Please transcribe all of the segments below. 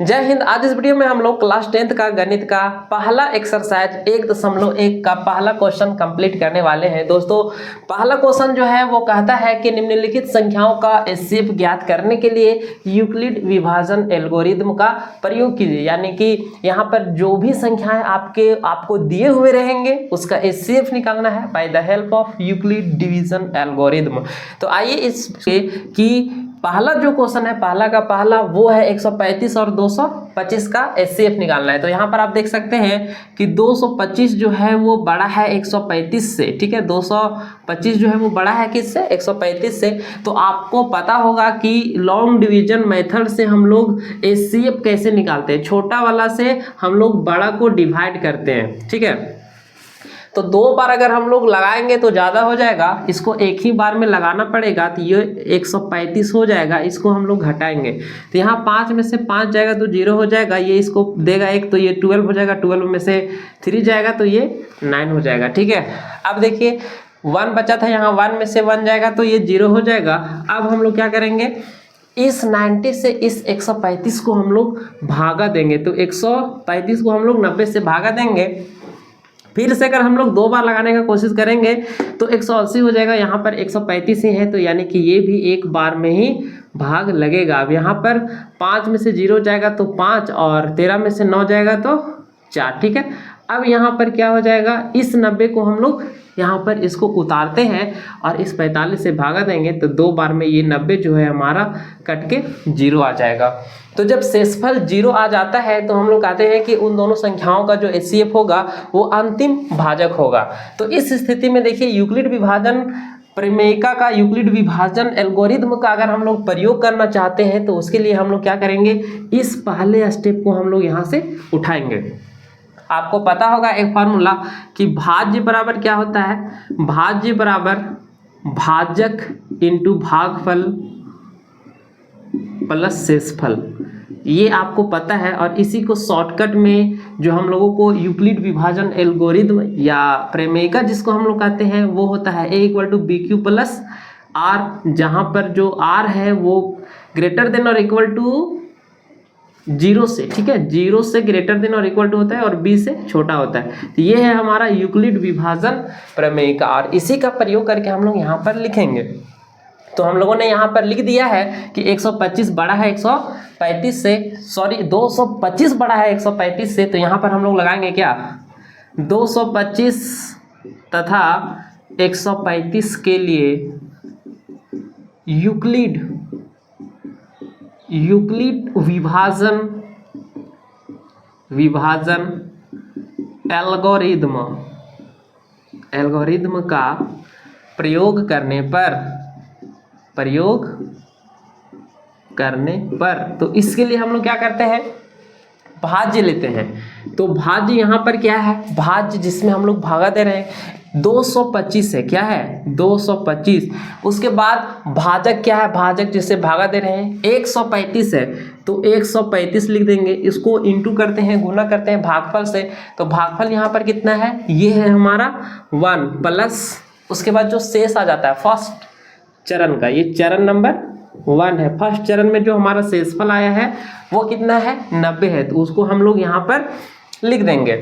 जय हिंद। आज इस वीडियो में हम लोग क्लास 10th का गणित का पहला एक्सरसाइज 1.1 का पहला क्वेश्चन कंप्लीट करने वाले हैं। दोस्तों पहला क्वेश्चन जो है वो कहता है कि निम्नलिखित संख्याओं का एचसीएफ ज्ञात करने के लिए यूक्लिड विभाजन एल्गोरिदम का प्रयोग कीजिए। यानी कि यहाँ पर जो भी संख्याएं आपको दिए हुए रहेंगे उसका एचसीएफ निकालना है by the help of Euclid division algorithm. तो आइए इसके कि पहला जो क्वेश्चन है पहला का पहला वो है 135 और 225 का एचसीएफ निकालना है। तो यहाँ पर आप देख सकते हैं कि 225 जो है वो बड़ा है 135 से, ठीक है। 225 जो है वो बड़ा है किससे? 135 से। तो आपको पता होगा कि लॉन्ग डिवीजन मेथड से हम लोग एचसीएफ कैसे निकालते हैं। छोटा वाला से हम लोग बड़ा को डिवाइड करते हैं, ठीक है। तो दो बार अगर हम लोग लगाएंगे तो ज़्यादा हो जाएगा, इसको एक ही बार में लगाना पड़ेगा। तो ये 135 हो जाएगा, इसको हम लोग घटाएंगे तो यहाँ 5 में से 5 जाएगा तो 0 हो जाएगा, ये इसको देगा 1 तो ये 12 हो जाएगा, 12 में से 3 जाएगा तो ये 9 हो जाएगा, ठीक है। अब देखिए 1 बचा था, यहाँ 1 में से 1 जाएगा तो ये 0 हो जाएगा। अब हम लोग क्या करेंगे, इस 90 से इस 135 को हम लोग भागा देंगे। तो 135 को हम लोग 90 से भागा देंगे। फिर से अगर हम लोग दो बार लगाने का कोशिश करेंगे तो 180 हो जाएगा। यहाँ पर 135 ही है तो यानी कि ये भी एक बार में ही भाग लगेगा। अब यहाँ पर 5 में से 0 जाएगा तो 5 और 13 में से 9 जाएगा तो 4, ठीक है। अब यहाँ पर क्या हो जाएगा, इस 90 को हम लोग यहाँ पर इसको उतारते हैं और इस 45 से भागा देंगे तो दो बार में ये 90 जो है हमारा कट के 0 आ जाएगा। तो जब शेषफल 0 आ जाता है तो हम लोग कहते हैं कि उन दोनों संख्याओं का जो एचसीएफ होगा वो अंतिम भाजक होगा। तो इस स्थिति में देखिए यूक्लिड विभाजन प्रमेयिका का यूक्लिड विभाजन एल्गोरिदम का अगर हम लोग प्रयोग करना चाहते हैं तो उसके लिए हम लोग क्या करेंगे, इस पहले स्टेप को हम लोग यहाँ से उठाएंगे। आपको पता होगा एक फार्मूला कि भाज्य बराबर क्या होता है, भाज्य बराबर भाजक इंटू भागफल प्लस शेषफल, ये आपको पता है। और इसी को शॉर्टकट में जो हम लोगों को यूक्लिड विभाजन एल्गोरिदम या प्रमेयिका जिसको हम लोग कहते हैं वो होता है a = bq प्लस r, जहाँ पर जो r है वो ग्रेटर देन और इक्वल टू 0 से, ठीक है। 0 से ग्रेटर देन और इक्वल टू होता है और b से छोटा होता है। तो ये है हमारा यूक्लिड विभाजन प्रमेयिका और इसी का प्रयोग करके हम लोग यहाँ पर लिखेंगे। तो हम लोगों ने यहाँ पर लिख दिया है कि 125 बड़ा है 135 से, सॉरी 225 बड़ा है 135 से। तो यहाँ पर हम लोग लगाएंगे क्या, 225 तथा 135 के लिए यूक्लिड विभाजन एल्गोरिदम का प्रयोग करने पर तो इसके लिए हम लोग क्या करते हैं, भाज्य लेते हैं। तो भाज्य यहाँ पर क्या है, भाज्य जिसमें हम लोग भागा दे रहे हैं 225 है, क्या है 225। उसके बाद भाजक क्या है, भाजक जिससे भागा दे रहे हैं 135 है तो 135 लिख देंगे। इसको इंटू करते हैं, गुना करते हैं भागफल से। तो भागफल यहाँ पर कितना है, ये है हमारा 1 प्लस उसके बाद जो शेष आ जाता है फर्स्ट चरण का, ये चरण नंबर 1 है। फर्स्ट चरण में जो हमारा शेषफल आया है वो कितना है 90 है, तो उसको हम लोग यहाँ पर लिख देंगे।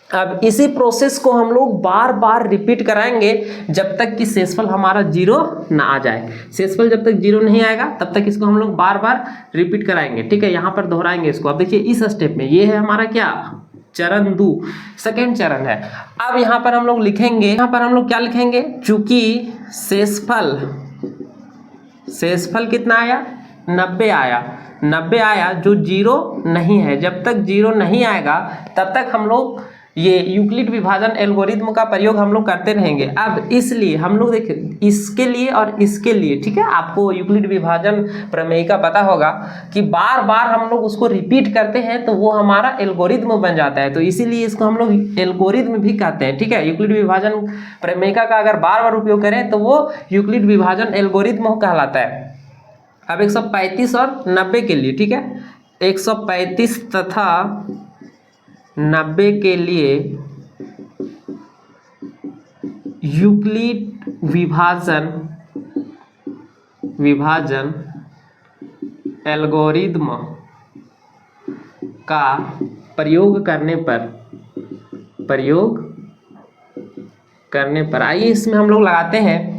अब इसी प्रोसेस को हम लोग बार बार रिपीट कराएंगे जब तक कि शेषफल हमारा 0 ना आ जाए। शेषफल जब तक 0 नहीं आएगा तब तक इसको हम लोग बार बार रिपीट कराएंगे, ठीक है। यहाँ पर दोहराएंगे इसको। अब देखिए इस स्टेप में ये है हमारा क्या, चरण 2, सेकेंड चरण है। अब यहाँ पर हम लोग लिखेंगे, यहाँ पर हम लोग क्या लिखेंगे, चूंकि शेषफल कितना आया 90 आया, 90 आया जो 0 नहीं है। जब तक 0 नहीं आएगा तब तक हम लोग ये यूक्लिड विभाजन एल्गोरिदम का प्रयोग हम लोग करते रहेंगे। अब इसलिए हम लोग देखिए इसके लिए और इसके लिए, ठीक है। आपको यूक्लिड विभाजन प्रमेयिका पता होगा कि बार बार हम लोग उसको रिपीट करते हैं तो वो हमारा एल्गोरिदम बन जाता है। तो इसीलिए इसको हम लोग एल्गोरिदम भी कहते हैं, ठीक है। यूक्लिड विभाजन प्रमेयिका का अगर बार बार उपयोग करें तो वो यूक्लिड विभाजन एल्गोरिदम कहलाता है। अब 135 और 90 के लिए, ठीक है, 135 तथा 90 के लिए यूक्लिड विभाजन एल्गोरिदम का प्रयोग करने पर आइए इसमें हम लोग लगाते हैं।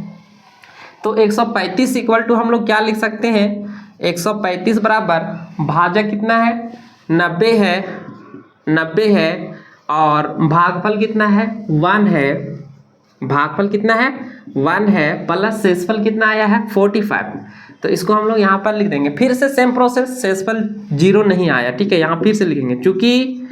तो 135 इक्वल टू हम लोग क्या लिख सकते हैं, 135 बराबर भाजक कितना है 90 है और भागफल कितना है 1 है, भागफल कितना है 1 है प्लस शेषफल कितना आया है 45। तो इसको हम लोग यहाँ पर लिख देंगे। फिर से सेम प्रोसेस, शेषफल 0 नहीं आया, ठीक है, यहाँ फिर से लिखेंगे चूंकि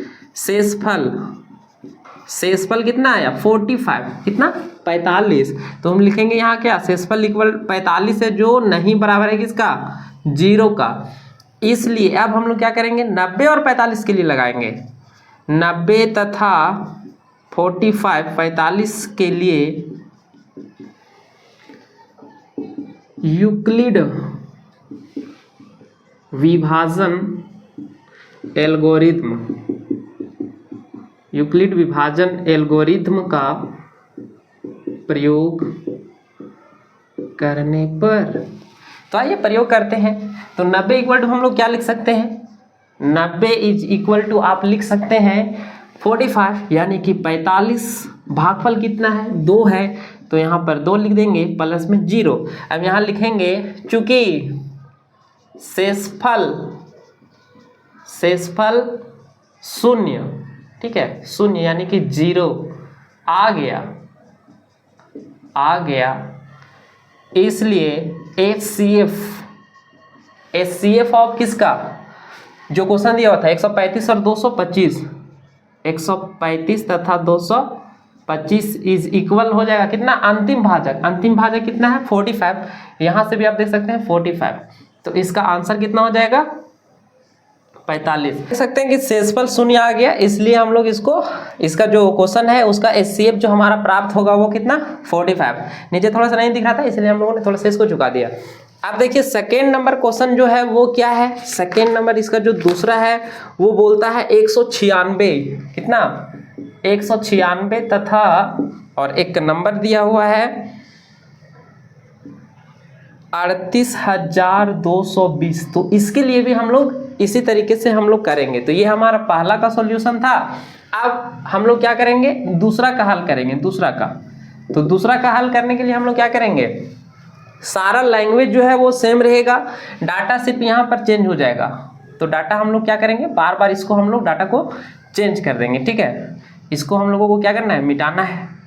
शेषफल कितना आया 45, कितना 45। तो हम लिखेंगे यहाँ क्या, शेषफल इक्वल 45 है जो नहीं बराबर है किसका 0 का। इसलिए अब हम लोग क्या करेंगे 90 और 45 के लिए लगाएंगे, 90 तथा 45 के लिए यूक्लिड विभाजन एल्गोरिथ्म का प्रयोग करने पर, तो आइए प्रयोग करते हैं। तो 90 इक्वल टू हम लोग क्या लिख सकते हैं, 90 इज इक्वल टू आप लिख सकते हैं 45 यानी कि 45, भागफल कितना है 2 है तो यहाँ पर 2 लिख देंगे प्लस में 0। अब यहाँ लिखेंगे चूंकि शेषफल 0, ठीक है 0 यानी कि 0 आ गया, इसलिए HCF ऑफ किसका, जो क्वेश्चन दिया हुआ था 135 और 225, 135 तथा 225 इज इक्वल हो जाएगा कितना, अंतिम भाजक कितना है 45, यहाँ से भी आप देख सकते हैं 45। तो इसका आंसर कितना हो जाएगा 45। देख सकते हैं कि शेषफल 0 आ गया, इसलिए हम लोग इसका जो क्वेश्चन है उसका HCF जो हमारा प्राप्त होगा वो कितना 45। नीचे थोड़ा सा नहीं दिख रहा था इसलिए हम लोगों ने थोड़ा सा इसको झुका दिया। अब देखिए सेकेंड नंबर क्वेश्चन जो है वो क्या है, सेकेंड नंबर इसका जो दूसरा है वो बोलता है 196, कितना 196 तथा और एक नंबर दिया हुआ है 38,220। तो इसके लिए भी हम लोग इसी तरीके से हम लोग करेंगे। तो ये हमारा पहला का सॉल्यूशन था। अब हम लोग क्या करेंगे, दूसरा का हल करेंगे। तो दूसरा का हल करने के लिए हम लोग क्या करेंगे, सारा लैंग्वेज जो है वो सेम रहेगा, डाटा सिर्फ यहाँ पर चेंज हो जाएगा। तो डाटा हम लोग क्या करेंगे, बार बार इसको हम लोग डाटा को चेंज कर देंगे, ठीक है। इसको हम लोगों को क्या करना है, मिटाना है।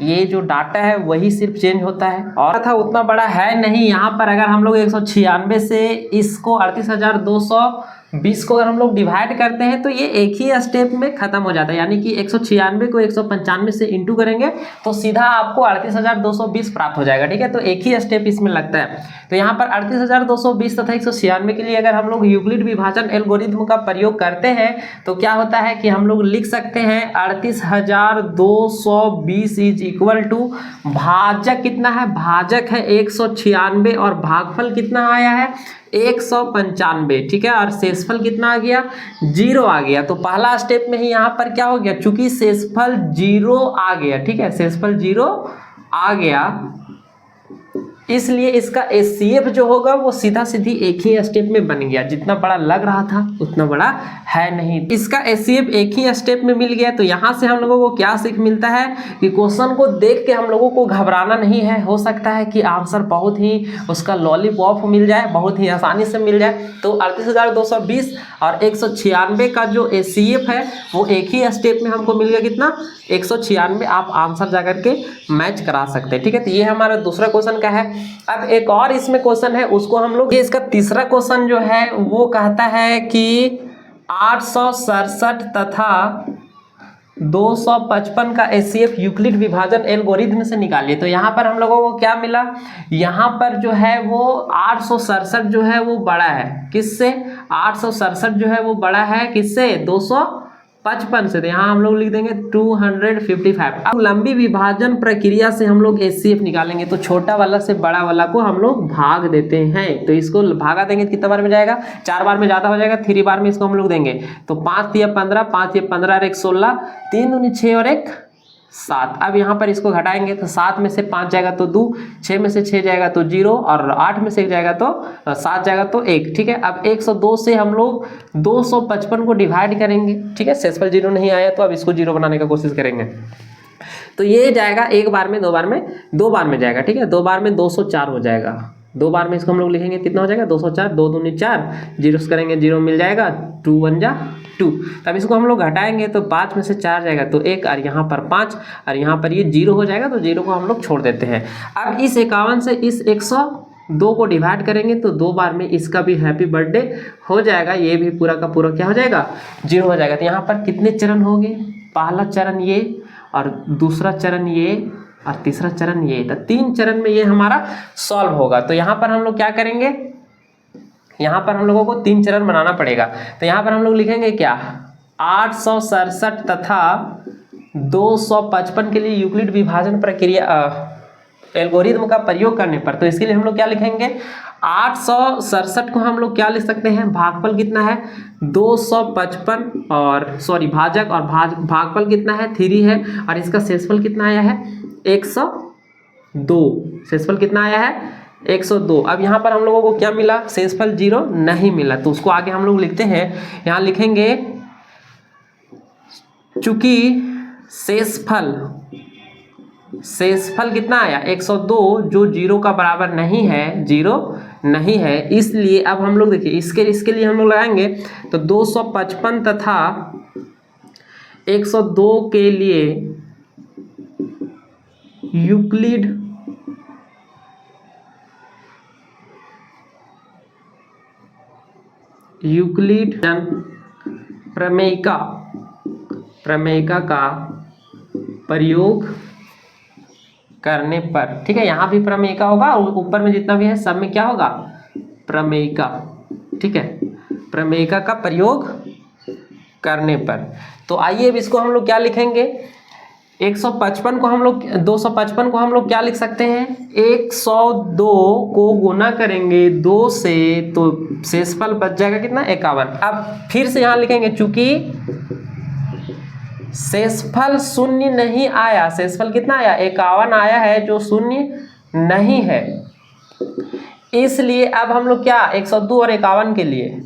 ये जो डाटा है वही सिर्फ चेंज होता है और था उतना बड़ा है नहीं। यहाँ पर अगर हम लोग 196 से इसको 38,220 को अगर हम लोग डिवाइड करते हैं तो ये एक ही स्टेप में खत्म हो जाता है। यानी कि 196 को 195 से इंटू करेंगे तो सीधा आपको 38,220 प्राप्त हो जाएगा, ठीक है। तो एक ही स्टेप इसमें लगता है। तो यहाँ पर 38,220 तथा 196 के लिए अगर हम लोग यूक्लिड विभाजन एल्गोरिथ्म का प्रयोग करते हैं तो क्या होता है कि हम लोग लिख सकते हैं 38,220 इज इक्वल टू भाजक कितना है, भाजक है 196 और भागफल कितना आया है 195, ठीक है। और शेषफल कितना आ गया, 0 आ गया। तो पहला स्टेप में ही यहाँ पर क्या हो गया, चूंकि शेषफल 0 आ गया, ठीक है, शेषफल 0 आ गया, इसलिए इसका HCF जो होगा वो सीधा सीधी एक ही स्टेप में बन गया। जितना बड़ा लग रहा था उतना बड़ा है नहीं, इसका HCF एक ही स्टेप में मिल गया। तो यहाँ से हम लोगों को क्या सीख मिलता है कि क्वेश्चन को देख के हम लोगों को घबराना नहीं है। हो सकता है कि आंसर बहुत ही उसका लॉलीपॉप मिल जाए, बहुत ही आसानी से मिल जाए। तो 38,220 और 196 का जो HCF है वो एक ही स्टेप में हमको मिल गया, कितना 196। आप आंसर जाकर के मैच करा सकते हैं, ठीक है। तो ये हमारा दूसरा क्वेश्चन का है। अब एक और इसमें क्वेश्चन है, उसको हम लोग, ये इसका तीसरा क्वेश्चन जो है वो कहता है कि 867 तथा 255 का HCF यूक्लिड विभाजन एल्गोरिथ्म से निकालिए। तो यहाँ पर हम लोगों को क्या मिला, यहाँ पर जो है वो 867 जो है वो बड़ा है किससे, 867 जो है वो बड़ा है किससे, 255 से। तो यहाँ हम लोग लिख देंगे 255। अब लंबी विभाजन प्रक्रिया से हम लोग HCF निकालेंगे। तो छोटा वाला से बड़ा वाला को हम लोग भाग देते हैं। तो इसको भागा देंगे कितना बार में जाएगा, 4 बार में ज़्यादा हो जाएगा, 3 बार में इसको हम लोग देंगे। तो 5 या 15, 5 या 15 और 1 16, 3 दूनी 6 और 1 7। अब यहाँ पर इसको घटाएंगे तो 7 में से 5 जाएगा तो 2, 6 में से 6 जाएगा तो 0 और 8 में से 1 जाएगा तो 7 जाएगा तो 1। ठीक है, अब 102 से हम लोग 255 को डिवाइड करेंगे। ठीक है, शेषफल 0 नहीं आया तो अब इसको 0 बनाने का कोशिश करेंगे। तो ये जाएगा एक बार में, दो बार में जाएगा। ठीक है, 2 बार में 204 हो जाएगा। 2 बार में इसको हम लोग लिखेंगे कितना हो जाएगा 204, 2 दूनी 4, जीरो करेंगे 0 मिल जाएगा, 2 1 जा 2। तब इसको हम लोग घटाएंगे तो 5 में से 4 जाएगा तो 1 और यहाँ पर 5 और यहाँ पर ये 0 हो जाएगा तो 0 को हम लोग छोड़ देते हैं। अब इस 51 से इस 102 को डिवाइड करेंगे तो 2 बार में इसका भी हैप्पी बर्थडे हो जाएगा, ये भी पूरा का पूरा क्या हो जाएगा 0 हो जाएगा। तो यहाँ पर कितने चरण हो गए, पहला चरण ये और दूसरा चरण ये और तीसरा चरण ये, तो 3 चरण में ये हमारा सॉल्व होगा। तो यहाँ पर हम लोग क्या करेंगे, यहाँ पर हम लोगों को 3 चरण बनाना पड़ेगा। तो यहाँ पर हम लोग लिखेंगे क्या 867 तथा 255 के लिए यूक्लिड विभाजन प्रक्रिया एल्गोरिथम का प्रयोग करने पर, तो इसके लिए हम लोग क्या लिखेंगे 867 को हम लोग क्या लिख सकते हैं, भागफल कितना है 255 और सॉरी भाजक और भागफल कितना है 3 है और इसका शेषफल कितना आया है 102। शेषफल कितना आया है 102। अब यहाँ पर हम लोगों को क्या मिला, शेषफल 0 नहीं मिला, तो उसको आगे हम लोग लिखते हैं, यहाँ लिखेंगे चूंकि शेषफल कितना आया 102 जो 0 का बराबर नहीं है, 0 नहीं है, इसलिए अब हम लोग देखिए इसके लिए हम लोग लगाएंगे तो 255 तथा 102 के लिए यूक्लिड प्रमेयिका का प्रयोग करने पर। ठीक है, यहाँ भी प्रमेयिका होगा और ऊपर में जितना भी है सब में क्या होगा प्रमेयिका। ठीक है, प्रमेयिका का प्रयोग करने पर। तो आइए अब इसको हम लोग क्या लिखेंगे 155 को हम लोग 255 को हम लोग क्या लिख सकते हैं 102 को गुना करेंगे 2 से तो शेषफल बच जाएगा कितना 51। अब फिर से यहाँ लिखेंगे चूंकि शेषफल 0 नहीं आया, शेषफल कितना आया 51 आया है जो 0 नहीं है, इसलिए अब हम लोग क्या 102 और 51 के लिए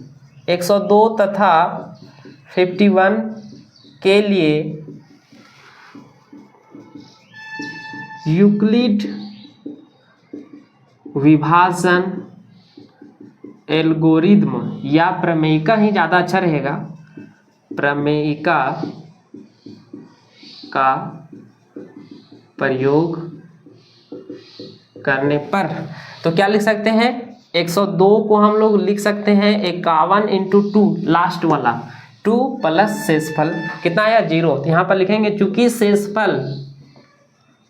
102 तथा 51 के लिए यूक्लिड विभाजन एल्गोरिथम या प्रमेयिका ही ज़्यादा अच्छा रहेगा, प्रमेयिका का प्रयोग करने पर। तो क्या लिख सकते हैं 102 को हम लोग लिख सकते हैं 51 × 2 लास्ट वाला 2 प्लस शेषफल कितना आया 0। तो यहाँ पर लिखेंगे चूंकि शेषफल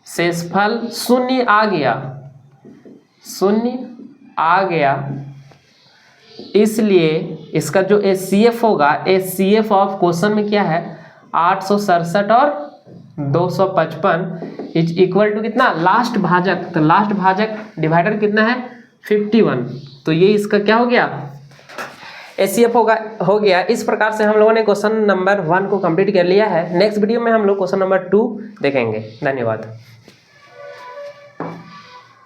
0 आ गया इसलिए इसका जो HCF होगा HCF ऑफ क्वेश्चन में क्या है 867 और 255 इज इक्वल टू कितना लास्ट भाजक, तो लास्ट भाजक डिवाइडर कितना है 51। तो ये इसका क्या हो गया HCF हो गया। इस प्रकार से हम लोगों ने क्वेश्चन नंबर 1 को कंप्लीट कर लिया है। नेक्स्ट वीडियो में हम लोग क्वेश्चन नंबर 2 देखेंगे। धन्यवाद।